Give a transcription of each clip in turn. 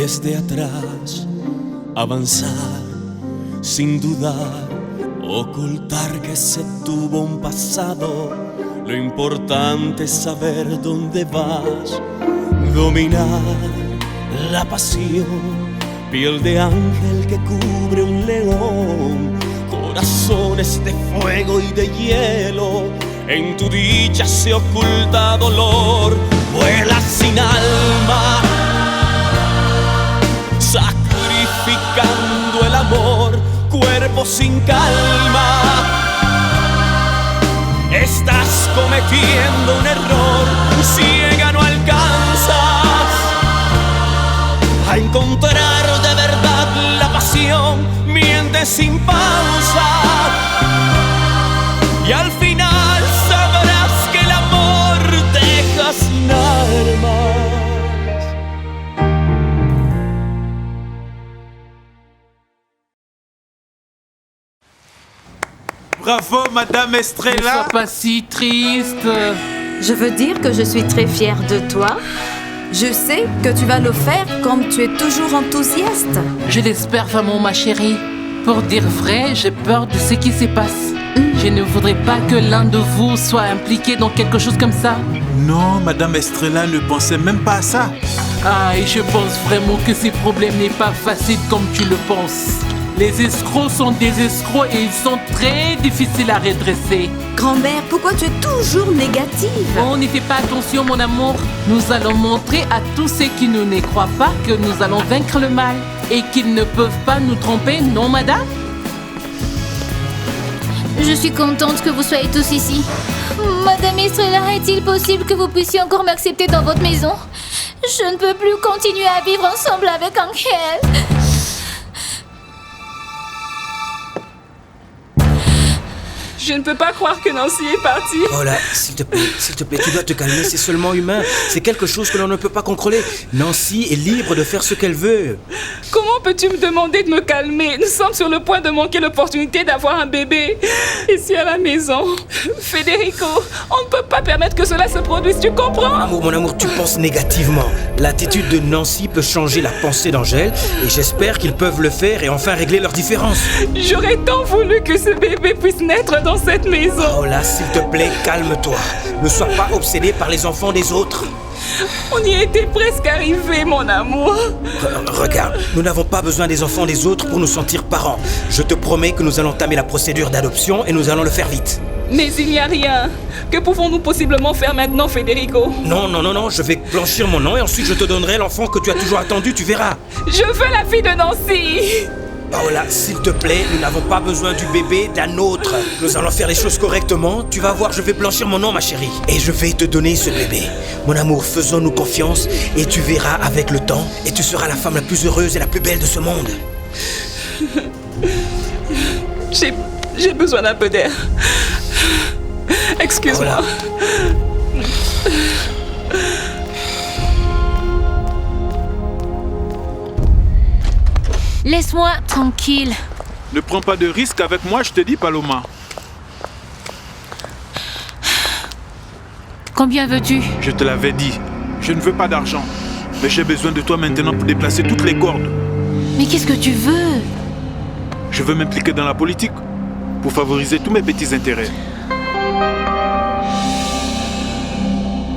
desde atrás, avanzar sin dudar, ocultar que se tuvo un pasado. Lo importante es saber dónde vas, dominar la pasión, piel de ángel que cubre un león, corazones de fuego y de hielo. En tu dicha se oculta dolor, vuela sin alma, sacrificando el amor, cuerpo sin calma. Estás cometiendo un error, ciega no alcanzas a encontrar de verdad la pasión, mientes sin pausa y al final sabrás que el amor deja sin armas. Bravo, Madame Estrella. Ne sois pas si triste. Je veux dire que je suis très fière de toi. Je sais que tu vas le faire comme tu es toujours enthousiaste. Je l'espère vraiment, ma chérie. Pour dire vrai, j'ai peur de ce qui se passe. Je ne voudrais pas que l'un de vous soit impliqué dans quelque chose comme ça. Non, Madame Estrella ne pensait même pas à ça. Ah, et je pense vraiment que ce problème n'est pas facile comme tu le penses. Les escrocs sont des escrocs et ils sont très difficiles à redresser. Grand-mère, pourquoi tu es toujours négative? On n'y fait pas attention, mon amour. Nous allons montrer à tous ceux qui ne nous croient pas que nous allons vaincre le mal et qu'ils ne peuvent pas nous tromper, non, madame? Je suis contente que vous soyez tous ici. Madame Estrella, est-il possible que vous puissiez encore m'accepter dans votre maison? Je ne peux plus continuer à vivre ensemble avec Angel. Je ne peux pas croire que Nancy est partie. Oh là, s'il te plaît, tu dois te calmer, c'est seulement humain. C'est quelque chose que l'on ne peut pas contrôler. Nancy est libre de faire ce qu'elle veut. Comment peux-tu me demander de me calmer? Nous sommes sur le point de manquer l'opportunité d'avoir un bébé ici à la maison. Federico, on ne peut pas permettre que cela se produise, tu comprends? Mon amour, tu penses négativement. L'attitude de Nancy peut changer la pensée d'Angèle et j'espère qu'ils peuvent le faire et enfin régler leurs différences. J'aurais tant voulu que ce bébé puisse naître dans cette maison. Oh là, s'il te plaît, calme-toi. Ne sois pas obsédé par les enfants des autres. On y était presque arrivé, mon amour. Regarde, nous n'avons pas besoin des enfants des autres pour nous sentir parents. Je te promets que nous allons entamer la procédure d'adoption et nous allons le faire vite. Mais il n'y a rien. Que pouvons-nous possiblement faire maintenant, Federico? Non, je vais blanchir mon nom et ensuite je te donnerai l'enfant que tu as toujours attendu, tu verras. Je veux la fille de Nancy. Paola, s'il te plaît, nous n'avons pas besoin du bébé, d'un autre. Nous allons faire les choses correctement. Tu vas voir, je vais blanchir mon nom, ma chérie. Et je vais te donner ce bébé. Mon amour, faisons-nous confiance et tu verras avec le temps. Et tu seras la femme la plus heureuse et la plus belle de ce monde. J'ai besoin d'un peu d'air. Excuse-moi. Paola. Laisse-moi tranquille. Ne prends pas de risque avec moi, je te dis, Paloma. Combien veux-tu? Je te l'avais dit, je ne veux pas d'argent. Mais j'ai besoin de toi maintenant pour déplacer toutes les cordes. Mais qu'est-ce que tu veux? Je veux m'impliquer dans la politique pour favoriser tous mes petits intérêts.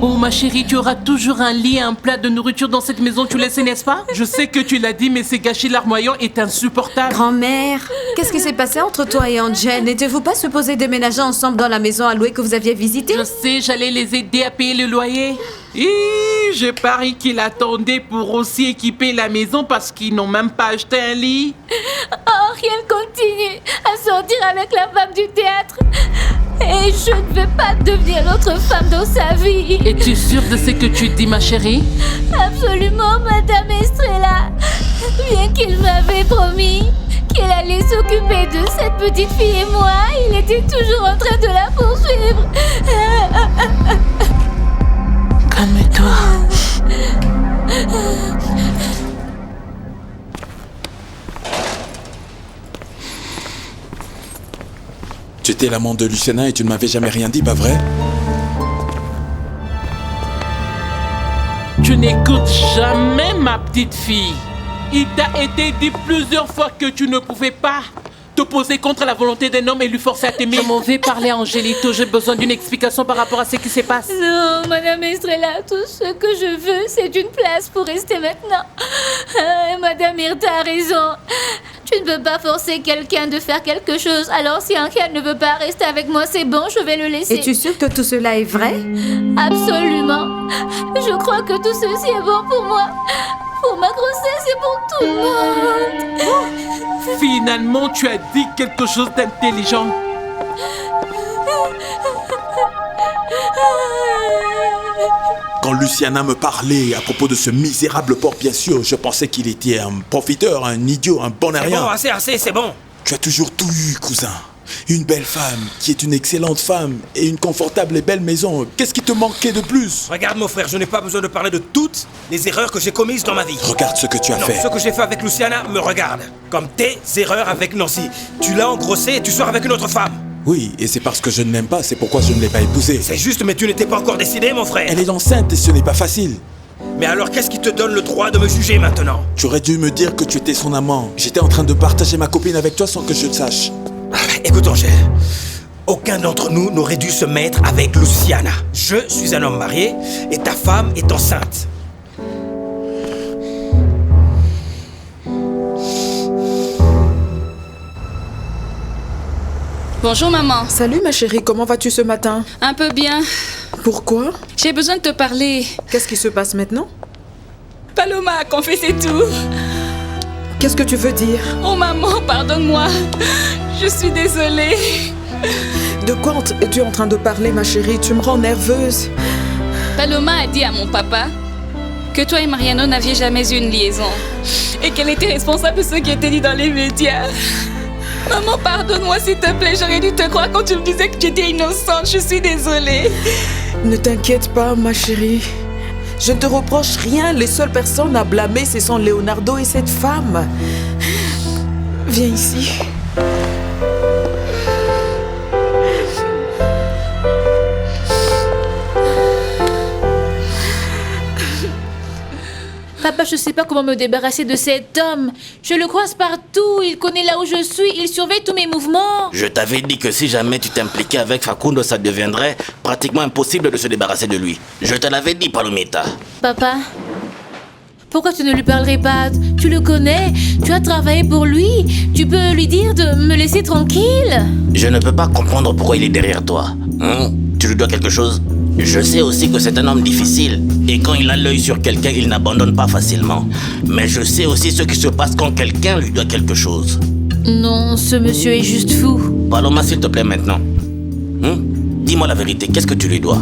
Oh ma chérie, tu auras toujours un lit et un plat de nourriture dans cette maison, tu le sais, n'est-ce pas? Je sais que tu l'as dit, mais ce gâchis larmoyant est insupportable. Grand-mère, qu'est-ce qui s'est passé entre toi et Angel? N'étiez-vous pas supposés déménager ensemble dans la maison à louer que vous aviez visitée? Je sais, j'allais les aider à payer le loyer. Et je parie qu'ils attendaient pour aussi équiper la maison parce qu'ils n'ont même pas acheté un lit. Oh, rien continue à sortir avec la femme du théâtre. Et je ne veux pas devenir l'autre femme dans sa vie. Es-tu sûre de ce que tu dis, ma chérie? Absolument, Madame Estrella. Bien qu'il m'avait promis qu'il allait s'occuper de cette petite fille et moi, il était toujours en train de la poursuivre. Calme-toi. Tu étais l'amant de Luciana et tu ne m'avais jamais rien dit, pas vrai? Tu n'écoutes jamais ma petite fille. Il t'a été dit plusieurs fois que tu ne pouvais pas t'opposer contre la volonté d'un homme et lui forcer à t'aimer. Je m'en vais parler à Angelito. J'ai besoin d'une explication par rapport à ce qui se passe. Non, Madame Estrella, tout ce que je veux, c'est une place pour rester maintenant. Madame Myrtha a raison. Tu ne peux pas forcer quelqu'un de faire quelque chose. Alors si un gars ne veut pas rester avec moi, c'est bon, je vais le laisser. Es-tu sûre que tout cela est vrai? Absolument. Je crois que tout ceci est bon pour moi. Pour ma grossesse et pour tout le monde. Finalement, tu as dit quelque chose d'intelligent. Quand Luciana me parlait à propos de ce misérable porc, bien sûr, je pensais qu'il était un profiteur, un idiot, un bon à C'est rien. bon, assez, c'est bon. Tu as toujours tout eu, cousin. Une belle femme, qui est une excellente femme, et une confortable et belle maison. Qu'est-ce qui te manquait de plus? Regarde mon frère, je n'ai pas besoin de parler de toutes les erreurs que j'ai commises dans ma vie. Regarde ce que tu as Non, fait. ce que j'ai fait avec Luciana me regarde. Comme tes erreurs avec Nancy. Tu l'as engrossée et tu sors avec une autre femme. Oui, et c'est parce que je ne l'aime pas, c'est pourquoi je ne l'ai pas épousée. C'est juste, mais tu n'étais pas encore décidé, mon frère. Elle est enceinte et ce n'est pas facile. Mais alors, qu'est-ce qui te donne le droit de me juger maintenant? Tu aurais dû me dire que tu étais son amant. J'étais en train de partager ma copine avec toi sans que je le sache. Écoute, Angèle. Aucun d'entre nous n'aurait dû se mettre avec Luciana. Je suis un homme marié et ta femme est enceinte. Bonjour maman. Salut ma chérie, comment vas-tu ce matin? Un peu bien. Pourquoi? J'ai besoin de te parler. Qu'est-ce qui se passe maintenant? Paloma a confessé tout. Qu'est-ce que tu veux dire? Oh maman, pardonne-moi. Je suis désolée. De quoi es-tu en train de parler ma chérie? Tu me rends nerveuse. Paloma a dit à mon papa que toi et Mariano n'aviez jamais eu une liaison et qu'elle était responsable de ce qui était dit dans les médias. Maman, pardonne-moi s'il te plaît, j'aurais dû te croire quand tu me disais que tu étais innocente, je suis désolée. Ne t'inquiète pas ma chérie. Je ne te reproche rien, les seules personnes à blâmer ce sont Leonardo et cette femme. Viens ici. Papa, je sais pas comment me débarrasser de cet homme. Je le croise partout, il connaît là où je suis, il surveille tous mes mouvements. Je t'avais dit que si jamais tu t'impliquais avec Facundo, ça deviendrait pratiquement impossible de se débarrasser de lui. Je te l'avais dit, Palomita. Papa, pourquoi tu ne lui parlerais pas? Tu le connais, tu as travaillé pour lui. Tu peux lui dire de me laisser tranquille. Je ne peux pas comprendre pourquoi il est derrière toi. Tu lui dois quelque chose? Je sais aussi que c'est un homme difficile. Et quand il a l'œil sur quelqu'un, il n'abandonne pas facilement. Mais je sais aussi ce qui se passe quand quelqu'un lui doit quelque chose. Non, ce monsieur est juste fou. Paloma, s'il te plaît, maintenant. Dis-moi la vérité, qu'est-ce que tu lui dois?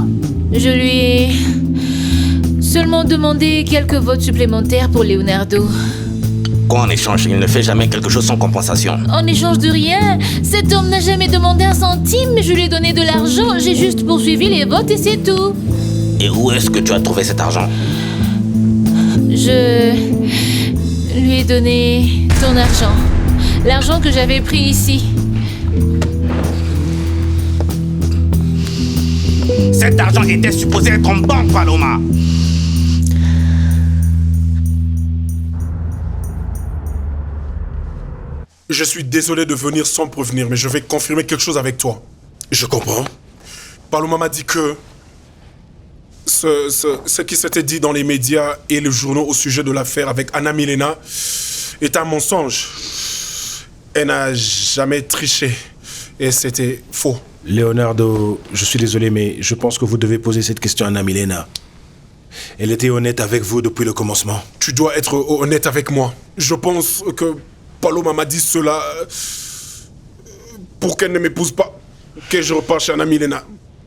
Je lui ai seulement demandé quelques votes supplémentaires pour Leonardo. Quoi en échange? Il ne fait jamais quelque chose sans compensation. En échange de rien, cet homme n'a jamais demandé un centime, mais je lui ai donné de l'argent. J'ai juste poursuivi les votes et c'est tout. Et où est-ce que tu as trouvé cet argent? Je lui ai donné ton argent. L'argent que j'avais pris ici. Cet argent était supposé être en banque, Paloma. Je suis désolé de venir sans prévenir, mais je vais confirmer quelque chose avec toi. Je comprends. Paloma m'a dit que ce qui s'était dit dans les médias et les journaux au sujet de l'affaire avec Anna Milena est un mensonge. Elle n'a jamais triché et c'était faux. Leonardo, je suis désolé, mais je pense que vous devez poser cette question à Anna Milena. Elle était honnête avec vous depuis le commencement. Tu dois être honnête avec moi. Je pense que Paloma m'a dit cela pour qu'elle ne m'épouse pas, que je repars chez Anna Milena.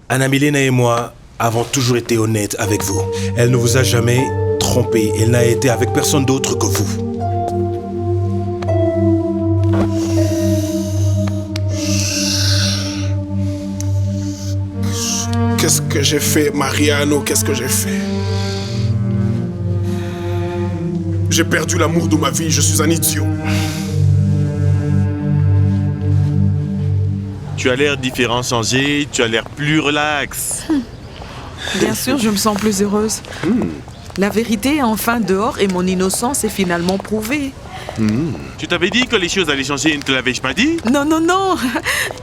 Anna Milena et moi avons toujours été honnêtes avec vous. Elle ne vous a jamais trompé. Elle n'a été avec personne d'autre que vous. Qu'est-ce que j'ai fait, Mariano? Qu'est-ce que j'ai fait? J'ai perdu l'amour de ma vie, je suis un idiot. Tu as l'air différent, changé, tu as l'air plus relax. Bien sûr, je me sens plus heureuse. La vérité est enfin dehors et mon innocence est finalement prouvée. Tu t'avais dit que les choses allaient changer, ne te l'avais-je pas dit? Non, non, non.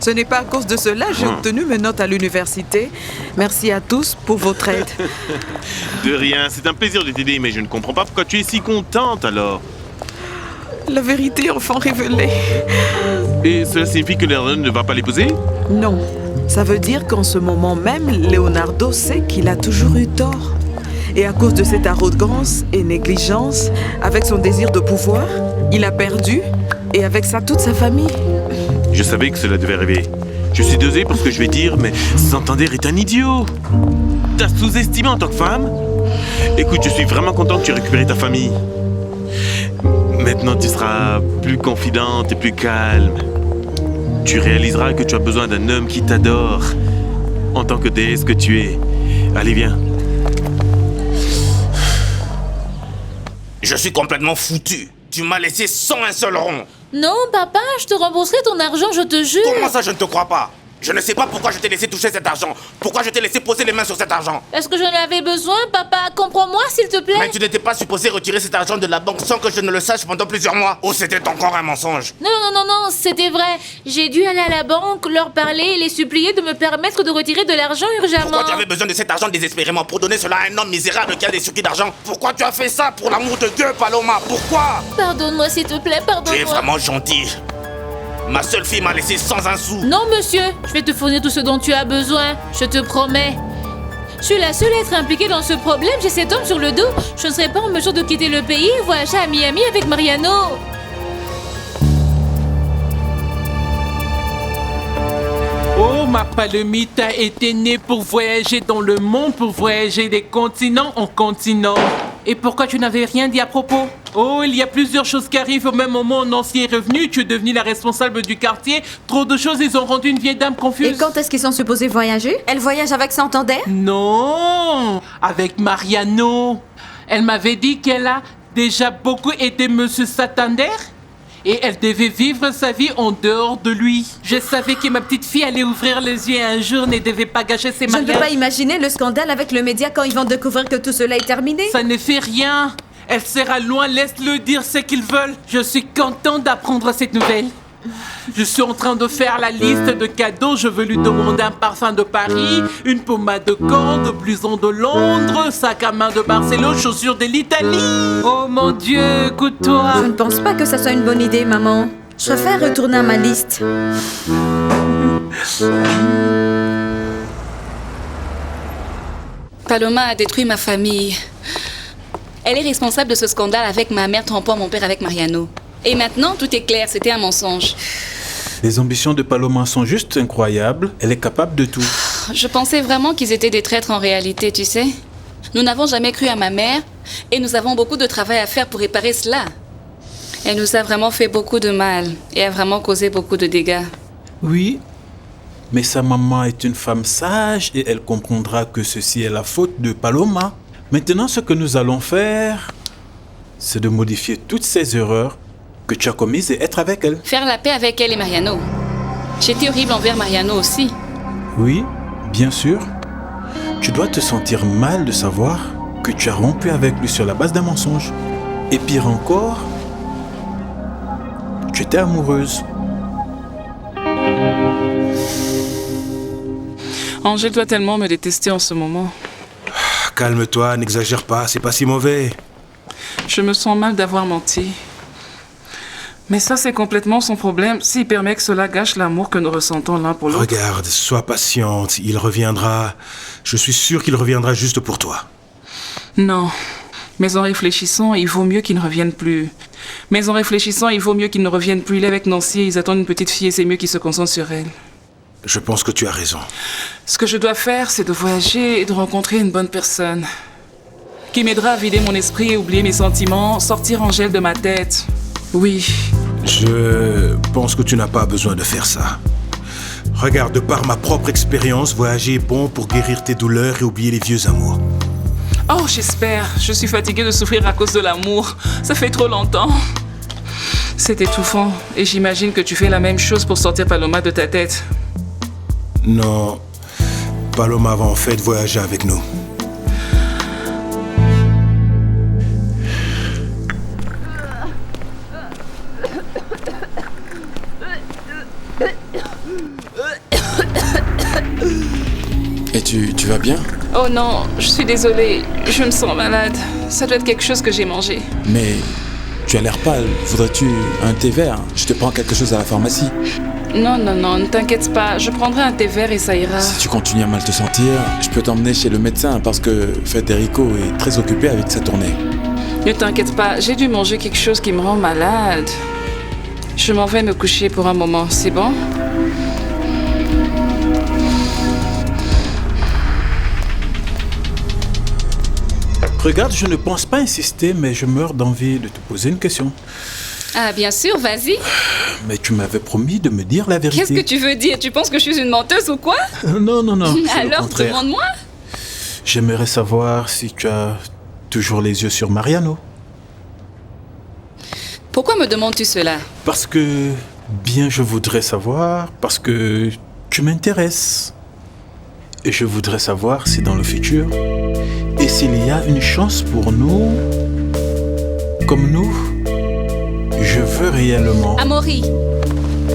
Ce n'est pas à cause de cela. J'ai obtenu mes notes à l'université. Merci à tous pour votre aide. De rien, c'est un plaisir de t'aider, mais je ne comprends pas pourquoi tu es si contente alors. La vérité est enfin révélée. Et cela signifie que Leonardo ne va pas l'épouser? Non. Ça veut dire qu'en ce moment même, Leonardo sait qu'il a toujours eu tort. Et à cause de cette arrogance et négligence, avec son désir de pouvoir, il a perdu, et avec ça toute sa famille. Je savais que cela devait arriver. Je suis désolé pour ce que je vais dire, mais Santander est un idiot. T'as sous-estimé en tant que femme? Écoute, je suis vraiment content que tu aies récupéré ta famille. Maintenant, tu seras plus confidente et plus calme. Tu réaliseras que tu as besoin d'un homme qui t'adore, en tant que déesse que tu es. Allez, viens. Je suis complètement foutu. Tu m'as laissé sans un seul rond. Non, papa, je te rembourserai ton argent, je te jure. Comment ça, je ne te crois pas? Je ne sais pas pourquoi je t'ai laissé toucher cet argent. Pourquoi je t'ai laissé poser les mains sur cet argent. Parce que j'en avais besoin, papa. Comprends-moi, s'il te plaît. Mais tu n'étais pas supposé retirer cet argent de la banque sans que je ne le sache pendant plusieurs mois. Ou c'était encore un mensonge? Non, c'était vrai. J'ai dû aller à la banque, leur parler et les supplier de me permettre de retirer de l'argent urgemment. Pourquoi tu avais besoin de cet argent désespérément pour donner cela à un homme misérable qui a des soucis d'argent? Pourquoi tu as fait ça? Pour l'amour de Dieu, Paloma? Pourquoi? Pardonne-moi, s'il te plaît, pardonne-moi. Tu es vraiment gentil. Ma seule fille m'a laissé sans un sou. Non, monsieur, je vais te fournir tout ce dont tu as besoin, je te promets. Je suis la seule à être impliquée dans ce problème, j'ai cet homme sur le dos. Je ne serai pas en mesure de quitter le pays et voyager à Miami avec Mariano. Oh, ma palomite a été née pour voyager dans le monde, pour voyager des continents en continent. Et pourquoi tu n'avais rien dit à propos? Oh, il y a plusieurs choses qui arrivent au même moment. Nancy est revenue, tu es devenue la responsable du quartier. Trop de choses, ils ont rendu une vieille dame confuse. Et quand est-ce qu'ils sont supposés voyager? Elle voyage avec Santander? Non, avec Mariano. Elle m'avait dit qu'elle a déjà beaucoup aidé Monsieur Santander. Et elle devait vivre sa vie en dehors de lui. Je savais que ma petite fille allait ouvrir les yeux un jour, ne devait pas gâcher ses mariages. Je ne peux pas imaginer le scandale avec le média quand ils vont découvrir que tout cela est terminé. Ça ne fait rien. Elle sera loin, laisse-le dire ce qu'ils veulent. Je suis content d'apprendre cette nouvelle. Je suis en train de faire la liste de cadeaux. Je veux lui demander un parfum de Paris, une pommade de Caen, de blouson de Londres, sac à main de Barcelone, chaussures de l'Italie. Oh mon Dieu, écoute-toi. Je ne pense pas que ça soit une bonne idée, maman. Je préfère retourner à ma liste. Paloma a détruit ma famille. Elle est responsable de ce scandale avec ma mère trompant mon père avec Mariano. Et maintenant, tout est clair, c'était un mensonge. Les ambitions de Paloma sont juste incroyables. Elle est capable de tout. Je pensais vraiment qu'ils étaient des traîtres en réalité, tu sais. Nous n'avons jamais cru à ma mère et nous avons beaucoup de travail à faire pour réparer cela. Elle nous a vraiment fait beaucoup de mal et a vraiment causé beaucoup de dégâts. Oui, mais sa maman est une femme sage et elle comprendra que ceci est la faute de Paloma. Maintenant, ce que nous allons faire, c'est de modifier toutes ces erreurs que tu as commises et être avec elle. Faire la paix avec elle et Mariano. J'étais horrible envers Mariano aussi. Oui, bien sûr. Tu dois te sentir mal de savoir que tu as rompu avec lui sur la base d'un mensonge. Et pire encore, tu étais amoureuse. Angèle doit tellement me détester en ce moment. Calme-toi, n'exagère pas, c'est pas si mauvais. Je me sens mal d'avoir menti. Mais ça, c'est complètement son problème s'il permet que cela gâche l'amour que nous ressentons l'un pour l'autre. Regarde, sois patiente, il reviendra. Je suis sûr qu'il reviendra juste pour toi. Non, mais en réfléchissant, il vaut mieux qu'il ne revienne plus. Il est avec Nancy et ils attendent une petite fille et c'est mieux qu'il se concentre sur elle. Je pense que tu as raison. Ce que je dois faire, c'est de voyager et de rencontrer une bonne personne. Qui m'aidera à vider mon esprit et oublier mes sentiments, sortir Angèle de ma tête. Oui. Je pense que tu n'as pas besoin de faire ça. Regarde, de par ma propre expérience, voyager est bon pour guérir tes douleurs et oublier les vieux amours. Oh, j'espère. Je suis fatiguée de souffrir à cause de l'amour. Ça fait trop longtemps. C'est étouffant. Et j'imagine que tu fais la même chose pour sortir Paloma de ta tête. Non. Paloma va en fait voyager avec nous. Et tu vas bien? Oh non, je suis désolée, je me sens malade. Ça doit être quelque chose que j'ai mangé. Mais tu as l'air pâle. Voudrais-tu un thé vert? Je te prends quelque chose à la pharmacie. Non, ne t'inquiète pas, je prendrai un thé vert et ça ira. Si tu continues à mal te sentir, je peux t'emmener chez le médecin parce que Federico est très occupé avec sa tournée. Ne t'inquiète pas, j'ai dû manger quelque chose qui me rend malade. Je m'en vais me coucher pour un moment, c'est bon? Regarde, je ne pense pas insister, mais je meurs d'envie de te poser une question. Ah, bien sûr, vas-y. Mais tu m'avais promis de me dire la vérité. Qu'est-ce que tu veux dire? Tu penses que je suis une menteuse ou quoi? Non. c'est le Alors, contraire. demande-moi. J'aimerais savoir si tu as toujours les yeux sur Mariano. Pourquoi me demandes-tu cela? Parce que, bien je voudrais savoir, parce que tu m'intéresses. Et je voudrais savoir si dans le futur, et s'il y a une chance pour nous, comme nous, je veux réellement... Amaury,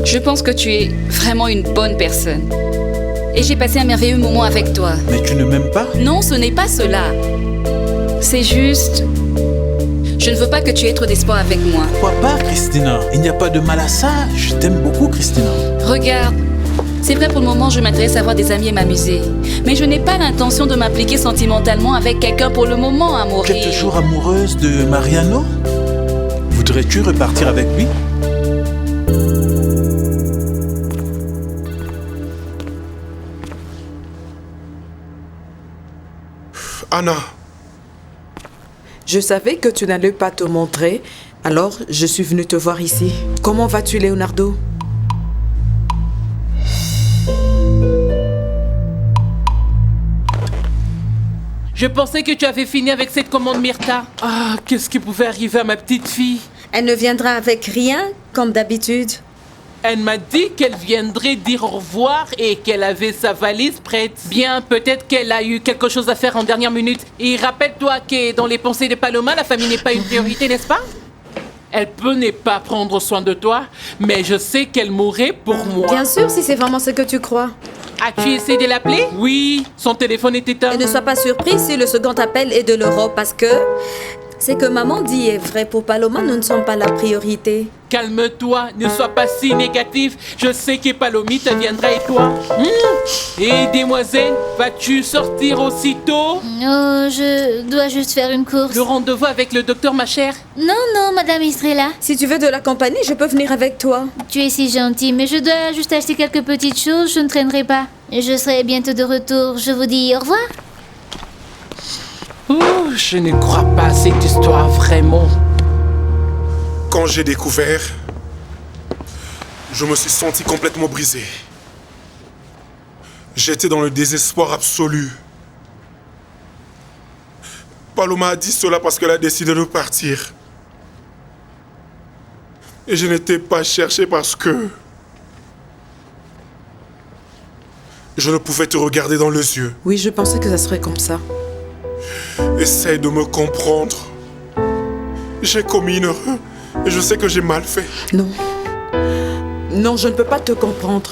je pense que tu es vraiment une bonne personne. Et j'ai passé un merveilleux moment avec toi. Mais tu ne m'aimes pas? Non, ce n'est pas cela. C'est juste... Je ne veux pas que tu aies trop d'espoir avec moi. Pourquoi pas, Christina? Il n'y a pas de mal à ça. Je t'aime beaucoup, Christina. Regarde, c'est vrai pour le moment, je m'intéresse à avoir des amis et m'amuser. Mais je n'ai pas l'intention de m'impliquer sentimentalement avec quelqu'un pour le moment, Amaury. Tu es toujours amoureuse de Mariano? Voudrais-tu repartir avec lui? Anna. Je savais que tu n'allais pas te montrer, alors je suis venue te voir ici. Comment vas-tu, Leonardo? Je pensais que tu avais fini avec cette commande, Myrtha. Ah, qu'est-ce qui pouvait arriver à ma petite fille? Elle ne viendra avec rien, comme d'habitude. Elle m'a dit qu'elle viendrait dire au revoir et qu'elle avait sa valise prête. Bien, peut-être qu'elle a eu quelque chose à faire en dernière minute. Et rappelle-toi que dans les pensées de Paloma, la famille n'est pas une priorité, n'est-ce pas? Elle peut ne pas prendre soin de toi, mais je sais qu'elle mourrait pour moi. Bien sûr, si c'est vraiment ce que tu crois. As-tu essayé de l'appeler? Oui, son téléphone est éteint. Et ne sois pas surpris si le second appel est de l'Europe, parce que ce que maman dit est vrai. Pour Paloma, nous ne sommes pas la priorité. Calme-toi, ne sois pas si négatif. Je sais que Palomita viendra et toi. Et demoiselle, vas-tu sortir aussitôt? Oh, je dois juste faire une course. Le rendez-vous avec le docteur, ma chère? Non, Madame Estrella. Si tu veux de la compagnie, je peux venir avec toi. Tu es si gentille, mais je dois juste acheter quelques petites choses, je ne traînerai pas. Je serai bientôt de retour, je vous dis au revoir. Oh, je ne crois pas à cette histoire, vraiment. Quand j'ai découvert, je me suis senti complètement brisé. J'étais dans le désespoir absolu. Paloma a dit cela parce qu'elle a décidé de partir. Et je n'étais pas cherché parce que je ne pouvais te regarder dans les yeux. Oui, je pensais que ça serait comme ça. Essaye de me comprendre. J'ai commis une erreur et je sais que j'ai mal fait. Non, je ne peux pas te comprendre.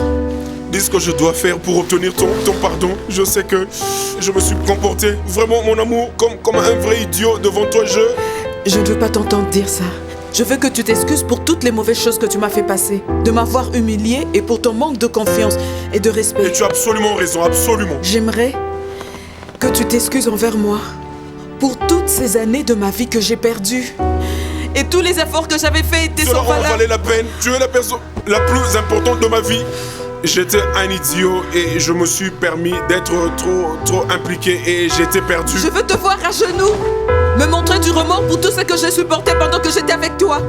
Dis ce que je dois faire pour obtenir ton pardon. Je sais que je me suis comporté vraiment, mon amour, comme un vrai idiot devant toi. Je ne veux pas t'entendre dire ça. Je veux que tu t'excuses pour toutes les mauvaises choses que tu m'as fait passer. De m'avoir humilié et pour ton manque de confiance et de respect. Et tu as absolument raison, absolument. J'aimerais que tu t'excuses envers moi pour toutes ces années de ma vie que j'ai perdues. Et tous les efforts que j'avais faits étaient sans valeur. Cela en valait la peine. Tu es la personne la plus importante de ma vie. J'étais un idiot et je me suis permis d'être trop impliqué et j'étais perdu. Je veux te voir à genoux, me montrer du remords pour tout ce que j'ai supporté pendant que j'étais avec toi.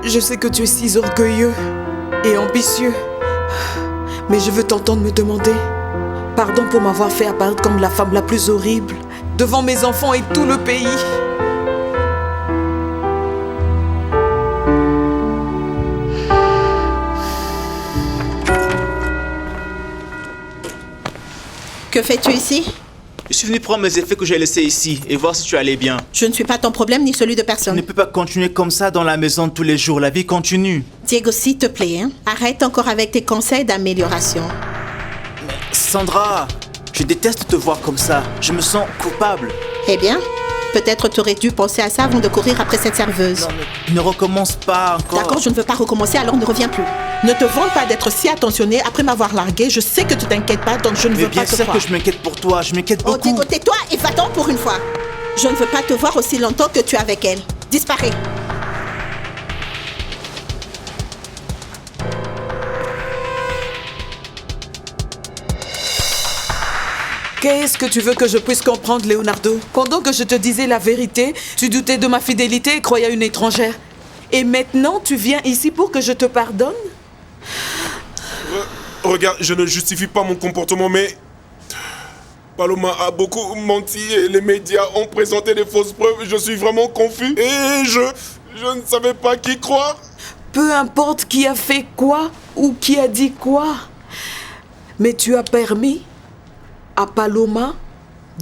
Je sais que tu es si orgueilleux et ambitieux, mais je veux t'entendre me demander pardon pour m'avoir fait apparaître comme la femme la plus horrible devant mes enfants et tout le pays. Que fais-tu ici? Je suis venu prendre mes effets que j'ai laissés ici et voir si tu allais bien. Je ne suis pas ton problème ni celui de Tu personne. ne peux pas continuer comme ça dans la maison tous les jours. La vie continue. Diego, s'il te plaît, hein, arrête encore avec tes conseils d'amélioration. Sandra, je déteste te voir comme ça. Je me sens coupable. Eh bien, peut-être tu aurais dû penser à ça avant de courir après cette serveuse. Non, mais ne recommence pas encore. D'accord, je ne veux pas recommencer, alors ne reviens plus. Ne te vante pas d'être si attentionné après m'avoir largué. Je sais que tu t'inquiètes pas, donc je ne Mais veux bien pas te sûr voir. que je m'inquiète pour toi. Je m'inquiète Oh, beaucoup. Diego, tais-toi et va-t'en pour une fois. Je ne veux pas te voir aussi longtemps que tu es avec elle. Disparais. Qu'est-ce que tu veux que je puisse comprendre, Leonardo? Pendant que je te disais la vérité, tu doutais de ma fidélité et croyais à une étrangère. Et maintenant, tu viens ici pour que je te pardonne? Regarde, je ne justifie pas mon comportement, mais Paloma a beaucoup menti et les médias ont présenté des fausses preuves. Je suis vraiment confus et je ne savais pas qui croire. Peu importe qui a fait quoi ou qui a dit quoi, mais tu as permis à Paloma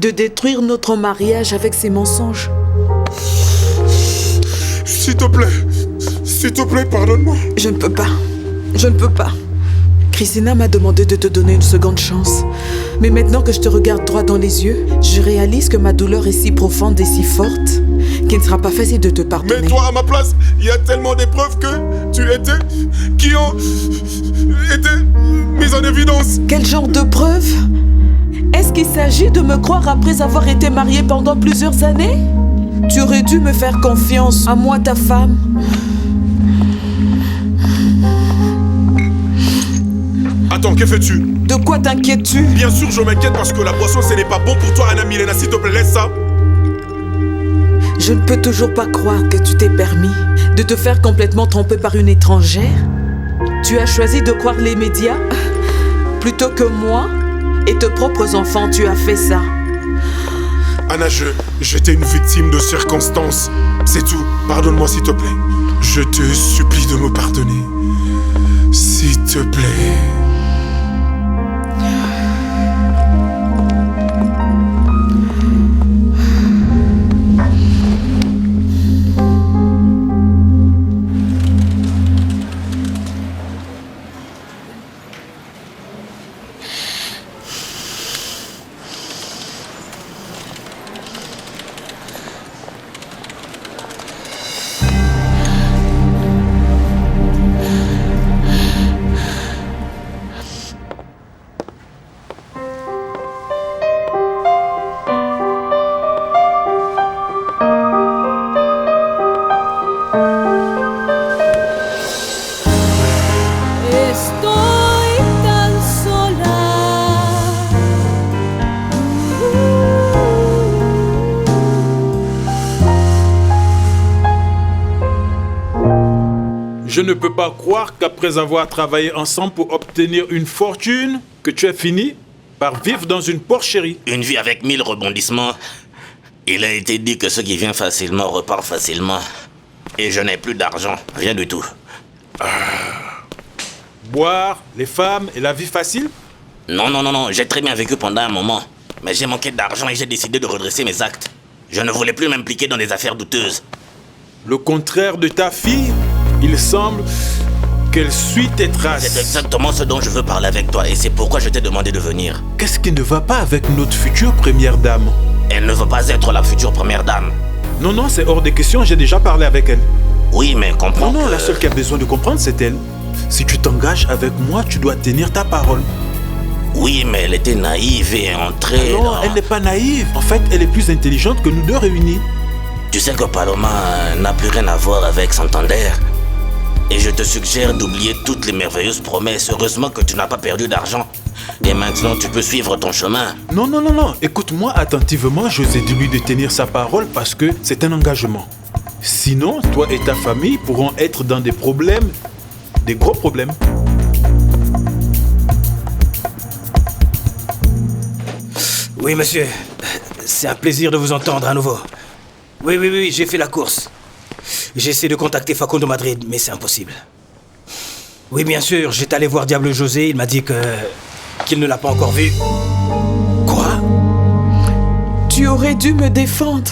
de détruire notre mariage avec ses mensonges. S'il te plaît, pardonne-moi. Je ne peux pas. Je ne peux pas. Christina m'a demandé de te donner une seconde chance. Mais maintenant que je te regarde droit dans les yeux, je réalise que ma douleur est si profonde et si forte qu'il ne sera pas facile de te pardonner. Mais toi, à ma place, il y a tellement d'épreuves qui ont été mises en évidence. Quel genre de preuves? Est-ce qu'il s'agit de me croire après avoir été mariée pendant plusieurs années? Tu aurais dû me faire confiance, à moi ta femme. Attends, que fais-tu? De quoi t'inquiètes-tu? Bien sûr, je m'inquiète parce que la boisson, ce n'est pas bon pour toi, Anna Milena. S'il te plaît, laisse ça. Je ne peux toujours pas croire que tu t'es permis de te faire complètement tromper par une étrangère. Tu as choisi de croire les médias plutôt que moi et tes propres enfants. Tu as fait ça. Anna, j'étais une victime de circonstances. C'est tout. Pardonne-moi, s'il te plaît. Je te supplie de me pardonner. S'il te plaît. Je ne peux pas croire qu'après avoir travaillé ensemble pour obtenir une fortune, que tu as fini par vivre dans une porcherie. Une vie avec 1000 rebondissements. Il a été dit que ce qui vient facilement repart facilement. Et je n'ai plus d'argent, rien du tout. Boire, les femmes et la vie facile? Non, j'ai très bien vécu pendant un moment. Mais j'ai manqué d'argent et j'ai décidé de redresser mes actes. Je ne voulais plus m'impliquer dans des affaires douteuses. Le contraire de ta fille, il semble qu'elle suit tes traces. C'est exactement ce dont je veux parler avec toi et c'est pourquoi je t'ai demandé de venir. Qu'est-ce qui ne va pas avec notre future première dame? Elle ne veut pas être la future première dame. Non, c'est hors de question, j'ai déjà parlé avec elle. Oui, mais comprends. Non, la seule qui a besoin de comprendre, c'est elle. Si tu t'engages avec moi, tu dois tenir ta parole. Oui, mais elle était naïve et entrée Non, dans... elle n'est pas naïve. En fait, elle est plus intelligente que nous deux réunis. Tu sais que Paloma n'a plus rien à voir avec Santander. Et je te suggère d'oublier toutes les merveilleuses promesses. Heureusement que tu n'as pas perdu d'argent. Et maintenant, tu peux suivre ton chemin. Non. Écoute-moi attentivement. José dit-lui de tenir sa parole parce que c'est un engagement. Sinon, toi et ta famille pourront être dans des problèmes, des gros problèmes. Oui, monsieur. C'est un plaisir de vous entendre à nouveau. Oui, j'ai fait la course. J'ai essayé de contacter Facundo Madrid, mais c'est impossible. Oui, bien sûr, j'étais allé voir Diable José, il m'a dit qu'il ne l'a pas encore vu. Quoi? aurais dû me défendre.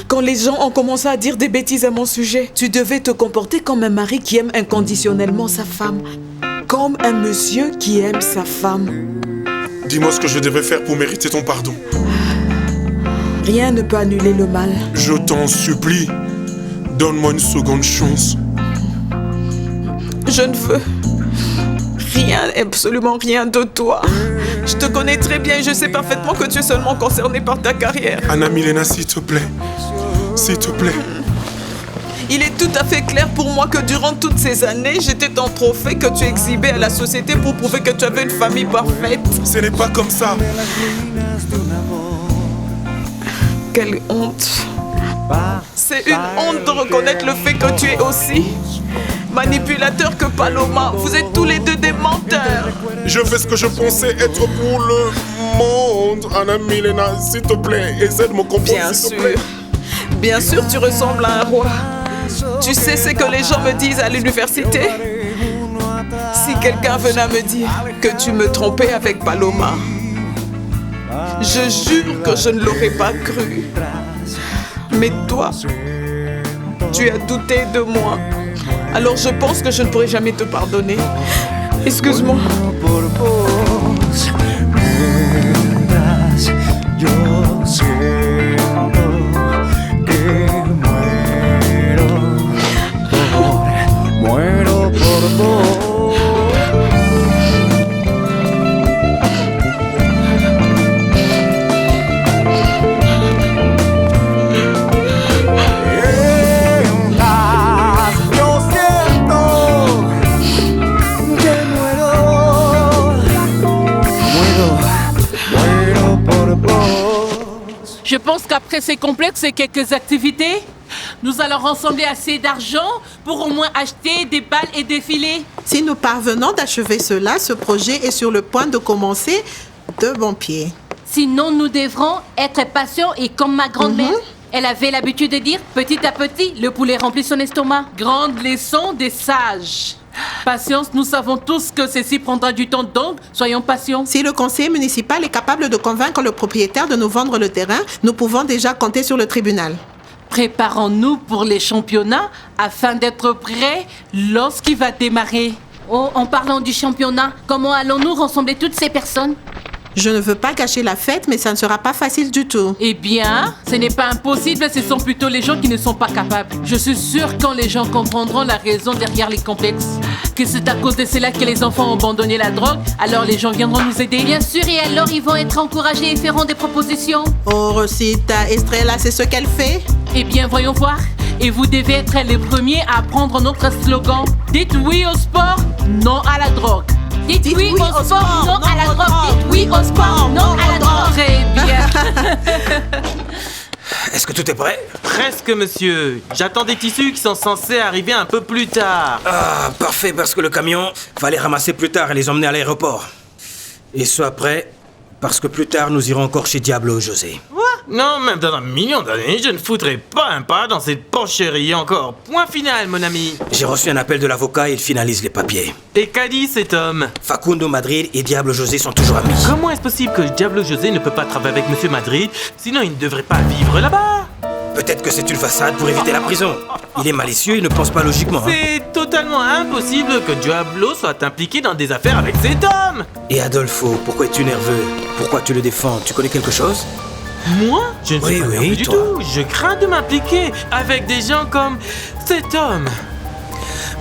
Quand les gens ont commencé à dire des bêtises à mon sujet, tu devais te comporter comme un mari qui aime inconditionnellement sa femme. Comme un monsieur qui aime sa femme. Dis-moi ce que je devrais faire pour mériter ton pardon. Rien ne peut annuler le mal. Je t'en supplie, donne-moi une seconde chance. Je ne veux rien, absolument rien de toi. Je te connais très bien et je sais parfaitement que tu es seulement concerné par ta carrière. Anna Milena, s'il te plaît. S'il te plaît. Il est tout à fait clair pour moi que durant toutes ces années, j'étais ton trophée que tu exhibais à la société pour prouver que tu avais une famille parfaite. Ce n'est pas comme ça. Quelle honte. C'est une honte de reconnaître le fait que tu es aussi manipulateur que Paloma. Vous êtes tous les deux des menteurs. Je fais ce que je pensais être pour le monde. Anna Milena, s'il te plaît, essaie de me comprendre. Bien sûr. Bien sûr, tu ressembles à un roi. Tu sais ce que les gens me disent à l'université? Si quelqu'un venait à me dire que tu me trompais avec Paloma, je jure que je ne l'aurais pas cru. Mais toi, tu as douté de moi. Alors je pense que je ne pourrai jamais te pardonner. Excuse-moi. Muero por vos. Yo siento que muero por vos. Je pense qu'après ces complexes et quelques activités, nous allons rassembler assez d'argent pour au moins acheter des balles et des filets. Si nous parvenons d'achever cela, ce projet est sur le point de commencer de bon pied. Sinon, nous devrons être patients et comme ma grand-mère. Elle avait l'habitude de dire, petit à petit, le poulet remplit son estomac. Grande leçon des sages. Patience, nous savons tous que ceci prendra du temps, donc soyons patients. Si le conseil municipal est capable de convaincre le propriétaire de nous vendre le terrain, nous pouvons déjà compter sur le tribunal. Préparons-nous pour les championnats afin d'être prêts lorsqu'il va démarrer. Oh, en parlant du championnat, comment allons-nous rassembler toutes ces personnes? Je ne veux pas gâcher la fête, mais ça ne sera pas facile du tout. Eh bien, ce n'est pas impossible, ce sont plutôt les gens qui ne sont pas capables. Je suis sûre quand les gens comprendront la raison derrière les complexes, que c'est à cause de cela que les enfants ont abandonné la drogue, alors les gens viendront nous aider. Bien sûr, et alors ils vont être encouragés et feront des propositions. Oh, Rosita, Estrella, c'est ce qu'elle fait? Eh bien, voyons voir. Et vous devez être les premiers à prendre notre slogan. Dites oui au sport, non à la drogue. Dites oui au sport, non à la drogue. Dites oui au sport, non à la drogue. Très bien. Est-ce que tout est prêt? Presque, monsieur. J'attends des tissus qui sont censés arriver un peu plus tard. Ah, parfait, parce que le camion va les ramasser plus tard et les emmener à l'aéroport. Et soit prêt, parce que plus tard, nous irons encore chez Diablo José. Quoi? Non, même dans un million d'années, je ne foutrai pas un pas dans cette porcherie encore. Point final, mon ami. J'ai reçu un appel de l'avocat et il finalise les papiers. Et qu'a dit cet homme? Facundo Madrid et Diablo José sont toujours amis. Comment est-ce possible que Diablo José ne peut pas travailler avec Monsieur Madrid? Sinon, il ne devrait pas vivre là-bas. Peut-être que c'est une façade pour éviter la prison. Il est malicieux, il ne pense pas logiquement. C'est totalement impossible que Diablo soit impliqué dans des affaires avec cet homme. Et Adolfo, pourquoi es-tu nerveux? Pourquoi tu le défends? Tu connais quelque chose? Moi? Je ne suis pas nerveux du toi. tout. Je crains de m'impliquer avec des gens comme cet homme.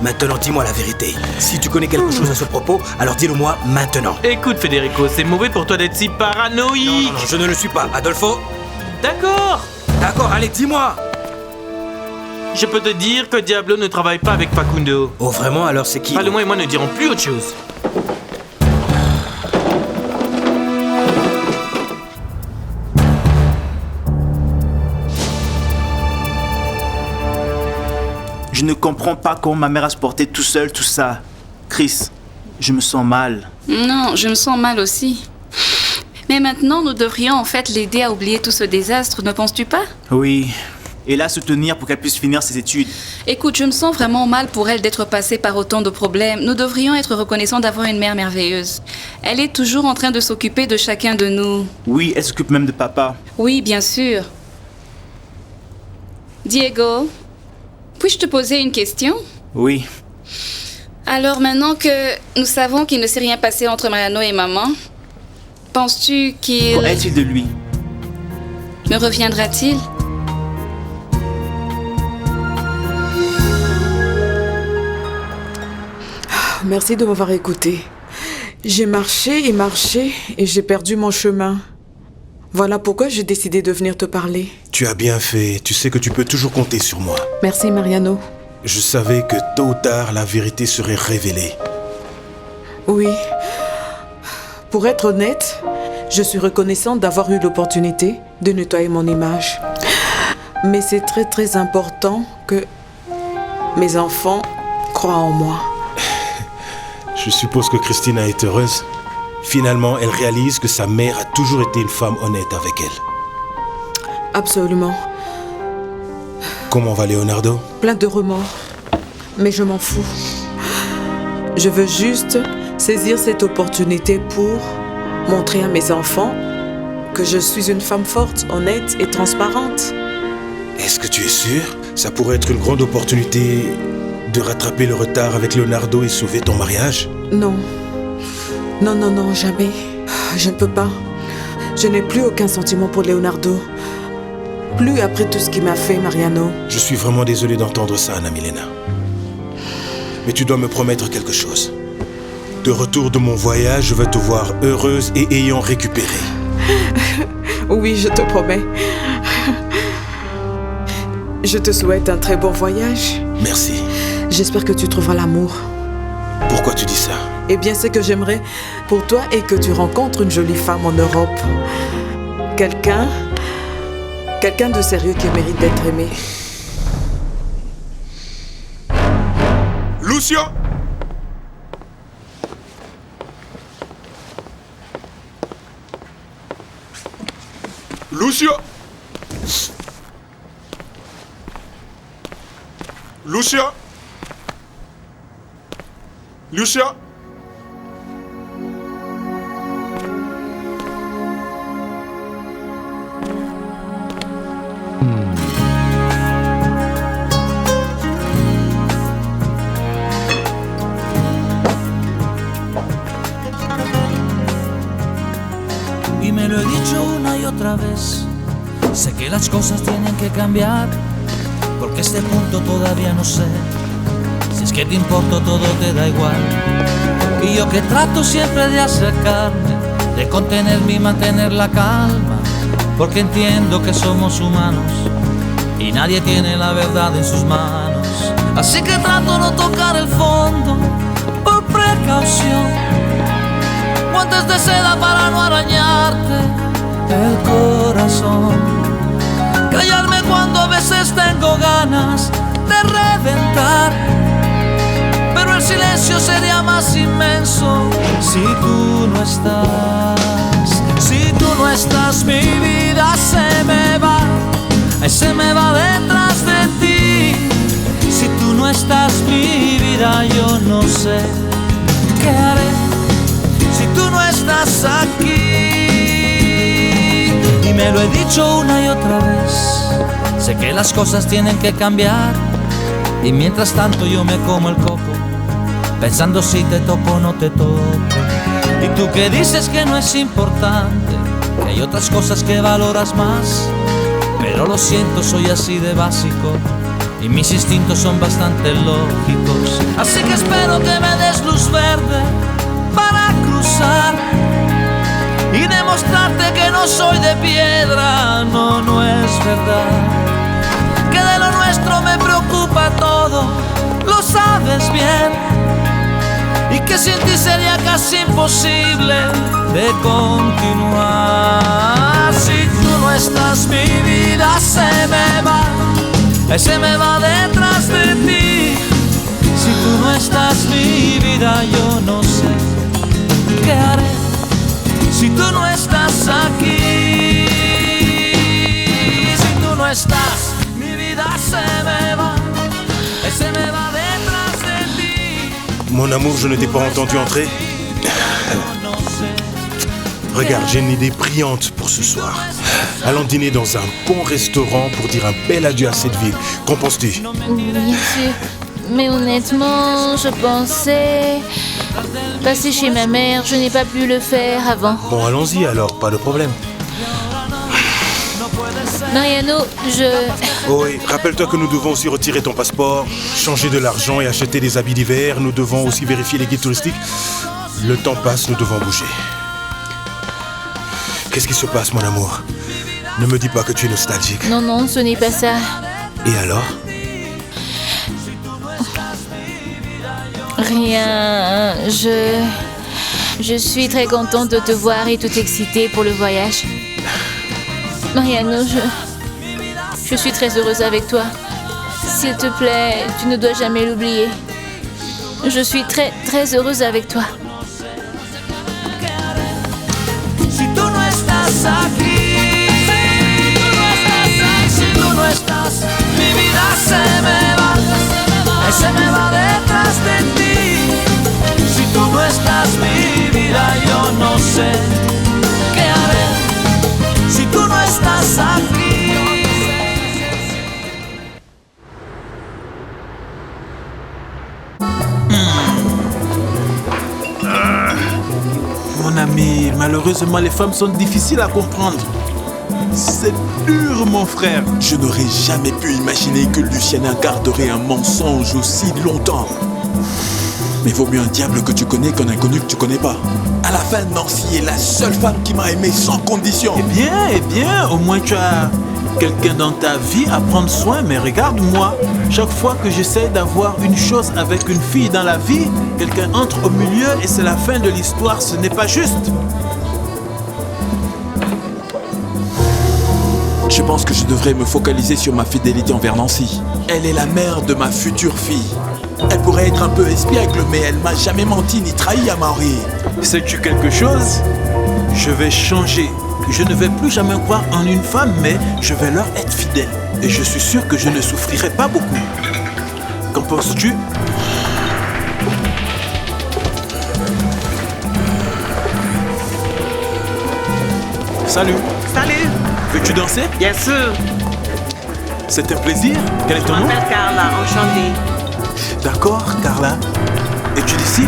Maintenant, dis-moi la vérité. Si tu connais quelque chose à ce propos, alors dis-le-moi maintenant. Écoute, Federico, c'est mauvais pour toi d'être si paranoïque. Non, je ne le suis pas. Adolfo? D'accord. D'accord, allez, dis-moi. Je peux te dire que Diablo ne travaille pas avec Facundo. Oh, vraiment? Alors c'est qui? Paloma et moi ne dirons plus autre chose. Je ne comprends pas comment ma mère a supporté tout seul tout ça. Chris, je me sens mal. Non, je me sens mal aussi. Mais maintenant, nous devrions en fait l'aider à oublier tout ce désastre, ne penses-tu pas? Oui, et la soutenir pour qu'elle puisse finir ses études. Écoute, je me sens vraiment mal pour elle d'être passée par autant de problèmes. Nous devrions être reconnaissants d'avoir une mère merveilleuse. Elle est toujours en train de s'occuper de chacun de nous. Oui, elle s'occupe même de papa. Oui, bien sûr. Diego, puis-je te poser une question? Oui. Alors maintenant que nous savons qu'il ne s'est rien passé entre Mariano et maman, penses-tu qu'il... Qu'en est-il de lui? Me reviendra-t-il? Merci de m'avoir écouté. J'ai marché et j'ai perdu mon chemin. Voilà pourquoi j'ai décidé de venir te parler. Tu as bien fait. Tu sais que tu peux toujours compter sur moi. Merci, Mariano. Je savais que tôt ou tard, la vérité serait révélée. Oui. Pour être honnête, je suis reconnaissante d'avoir eu l'opportunité de nettoyer mon image. Mais c'est très très important que mes enfants croient en moi. Je suppose que Christina est heureuse. Finalement, elle réalise que sa mère a toujours été une femme honnête avec elle. Absolument. Comment va Leonardo? Plein de remords. Mais je m'en fous. Je veux juste saisir cette opportunité pour montrer à mes enfants que je suis une femme forte, honnête et transparente. Est-ce que tu es sûr? Ça pourrait être une grande opportunité de rattraper le retard avec Leonardo et sauver ton mariage? Non. Non, jamais. Je ne peux pas. Je n'ai plus aucun sentiment pour Leonardo. Plus après tout ce qu'il m'a fait, Mariano. Je suis vraiment désolé d'entendre ça, Anna Milena. Mais tu dois me promettre quelque chose. De retour de mon voyage, je veux te voir heureuse et ayant récupéré. Oui, je te promets. Je te souhaite un très bon voyage. Merci. J'espère que tu trouveras l'amour. Pourquoi tu dis ça? Eh bien, c'est que j'aimerais pour toi et que tu rencontres une jolie femme en Europe. Quelqu'un de sérieux qui mérite d'être aimé. Lucia! Lucia! Lucia! Lucia! Y me lo he dicho una y otra vez. Sé que las cosas tienen que cambiar, porque a este punto todavía no sé si es que te importo, todo te da igual. Y yo que trato siempre de acercarme, de contenerme y mantener la calma, porque entiendo que somos humanos y nadie tiene la verdad en sus manos. Así que trato no tocar el fondo por precaución, guantes de seda para no arañarte el corazón, callarme cuando a veces tengo ganas de reventar, pero el silencio sería más inmenso si tú no estás. Si tú no estás, mi vida se me va detrás de ti. Si tú no estás, mi vida, yo no sé qué haré si tú no estás aquí. Y me lo he dicho una y otra vez, sé que las cosas tienen que cambiar, y mientras tanto yo me como el coco, pensando si te toco o no te toco. Y tú que dices que no es importante, que hay otras cosas que valoras más, pero lo siento, soy así de básico y mis instintos son bastante lógicos. Así que espero que me des luz verde para cruzar y demostrarte que no soy de piedra. No, no es verdad, que de lo nuestro me preocupa todo, lo sabes bien, y que sin ti sería casi imposible de continuar. Si tú no estás, mi vida se me va detrás de ti. Si tú no estás, mi vida, yo no sé qué haré si tú no estás aquí. Si tú no estás, mi vida Mon amour, je ne t'ai pas entendu entrer. Regarde, j'ai une idée brillante pour ce soir. Allons dîner dans un bon restaurant pour dire un bel adieu à cette ville. Qu'en penses-tu? Bien sûr. Mais honnêtement, je pensais passer chez ma mère. Je n'ai pas pu le faire avant. Bon, allons-y alors, pas de problème. Mariano, Oh oui, rappelle-toi que nous devons aussi retirer ton passeport, changer de l'argent et acheter des habits d'hiver. Nous devons aussi vérifier les guides touristiques. Le temps passe, nous devons bouger. Qu'est-ce qui se passe, mon amour? Ne me dis pas que tu es nostalgique. Non, non, ce n'est pas ça. Et alors? Rien. Je suis très contente de te voir et tout excitée pour le voyage. Mariano, je suis très heureuse avec toi. S'il te plaît, tu ne dois jamais l'oublier. Je suis très, très heureuse avec toi. Si tú no estás aquí, si tú no estás, mi vida se me va detrás de ti. Si tú no estás, mi vida yo no sé qué haré. Si tú no estás aquí. Mon ami, malheureusement, les femmes sont difficiles à comprendre. C'est dur, mon frère. Je n'aurais jamais pu imaginer que Luciana garderait un mensonge aussi longtemps. Mais vaut mieux un diable que tu connais qu'un inconnu que tu connais pas. À la fin, Nancy est la seule femme qui m'a aimé sans condition. Eh bien, au moins tu as quelqu'un dans ta vie à prendre soin. Mais regarde-moi, chaque fois que j'essaie d'avoir une chose avec une fille dans la vie, quelqu'un entre au milieu et c'est la fin de l'histoire. Ce n'est pas juste. Je pense que je devrais me focaliser sur ma fidélité envers Nancy. Elle est la mère de ma future fille. Elle pourrait être un peu espiègle, mais elle m'a jamais menti ni trahi à Maori. Sais-tu quelque chose? Je vais changer. Je ne vais plus jamais croire en une femme, mais je vais leur être fidèle. Et je suis sûr que je ne souffrirai pas beaucoup. Qu'en penses-tu? Salut. Salut. Veux-tu danser? Bien sûr. C'est un plaisir. Quel est ton nom? Je m'appelle Carla, enchantée. D'accord, Carla. Es-tu d'ici?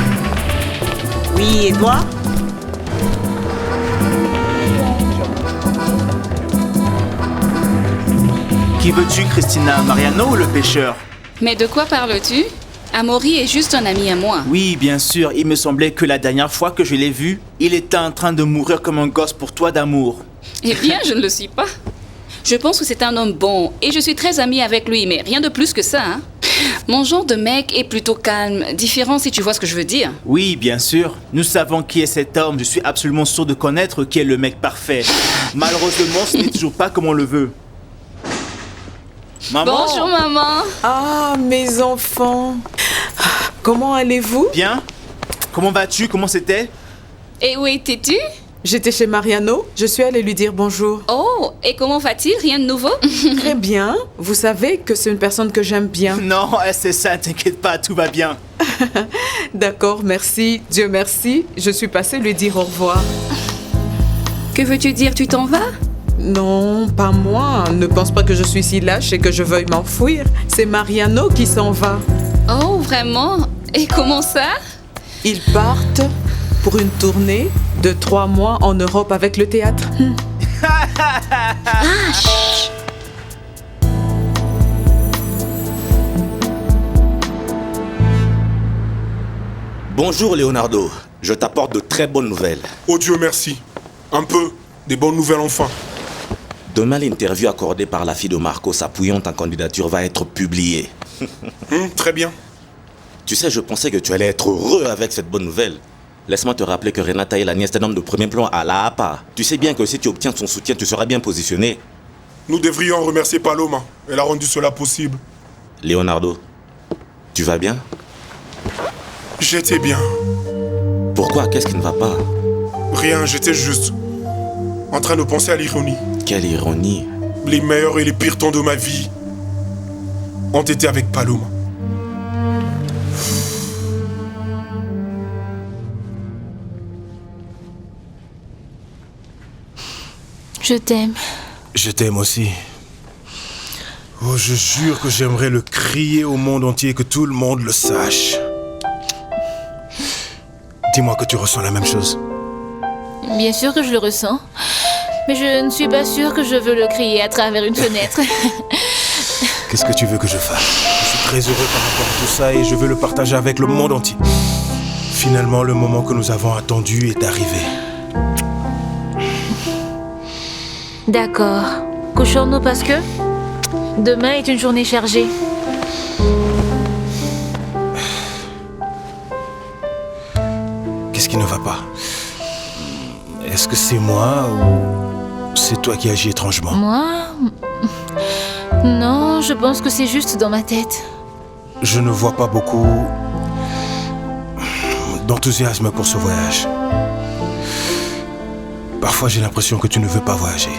Oui, et toi? Qui veux-tu, Christina? Mariano ou le pêcheur? Mais de quoi parles-tu? Amaury est juste un ami à moi. Oui, bien sûr. Il me semblait que la dernière fois que je l'ai vu, il était en train de mourir comme un gosse pour toi d'amour. Eh bien, je ne le suis pas. Je pense que c'est un homme bon et je suis très amie avec lui, mais rien de plus que ça, hein. Mon genre de mec est plutôt calme, différent si tu vois ce que je veux dire. Oui, bien sûr. Nous savons qui est cet homme. Je suis absolument sûr de connaître qui est le mec parfait. Malheureusement, ce n'est toujours pas comme on le veut. Maman. Bonjour, maman. Ah, mes enfants. Comment allez-vous? Bien. Comment vas-tu? Comment c'était? Et où étais-tu? J'étais chez Mariano. Je suis allée lui dire bonjour. Oh, et comment va-t-il? Rien de nouveau? Très bien. Vous savez que c'est une personne que j'aime bien. Non, c'est ça, t'inquiète pas, tout va bien. D'accord, merci. Dieu merci. Je suis passée lui dire au revoir. Que veux-tu dire? Tu t'en vas? Non, pas moi. Ne pense pas que je suis si lâche et que je veuille m'enfuir. C'est Mariano qui s'en va. Oh, vraiment? Et comment ça? Ils partent pour une tournée de 3 mois en Europe avec le théâtre. Bonjour Leonardo, je t'apporte de très bonnes nouvelles. Oh Dieu merci. Un peu. Des bonnes nouvelles enfin. Demain, l'interview accordée par la fille de Marcos appuyant ta candidature va être publiée. Très bien. Tu sais, je pensais que tu allais être heureux avec cette bonne nouvelle. Laisse-moi te rappeler que Renata est la nièce d'un homme de premier plan à la APA. Tu sais bien que si tu obtiens son soutien, tu seras bien positionné. Nous devrions remercier Paloma. Elle a rendu cela possible. Leonardo, tu vas bien? J'étais bien. Pourquoi? Qu'est-ce qui ne va pas? Rien, j'étais juste en train de penser à l'ironie. Quelle ironie? Les meilleurs et les pires temps de ma vie. ont été avec Paloma. Je t'aime. Je t'aime aussi. Oh, je jure que j'aimerais le crier au monde entier, que tout le monde le sache. Dis-moi que tu ressens la même chose. Bien sûr que je le ressens. Mais je ne suis pas sûre que je veux le crier à travers une fenêtre. Qu'est-ce que tu veux que je fasse? Je suis très heureux par rapport à tout ça et je veux le partager avec le monde entier. Finalement, le moment que nous avons attendu est arrivé. D'accord. Couchons-nous parce que demain est une journée chargée. Qu'est-ce qui ne va pas? Est-ce que c'est moi ou c'est toi qui agis étrangement? Moi? Non, je pense que c'est juste dans ma tête. Je ne vois pas beaucoup d'enthousiasme pour ce voyage. Parfois j'ai l'impression que tu ne veux pas voyager.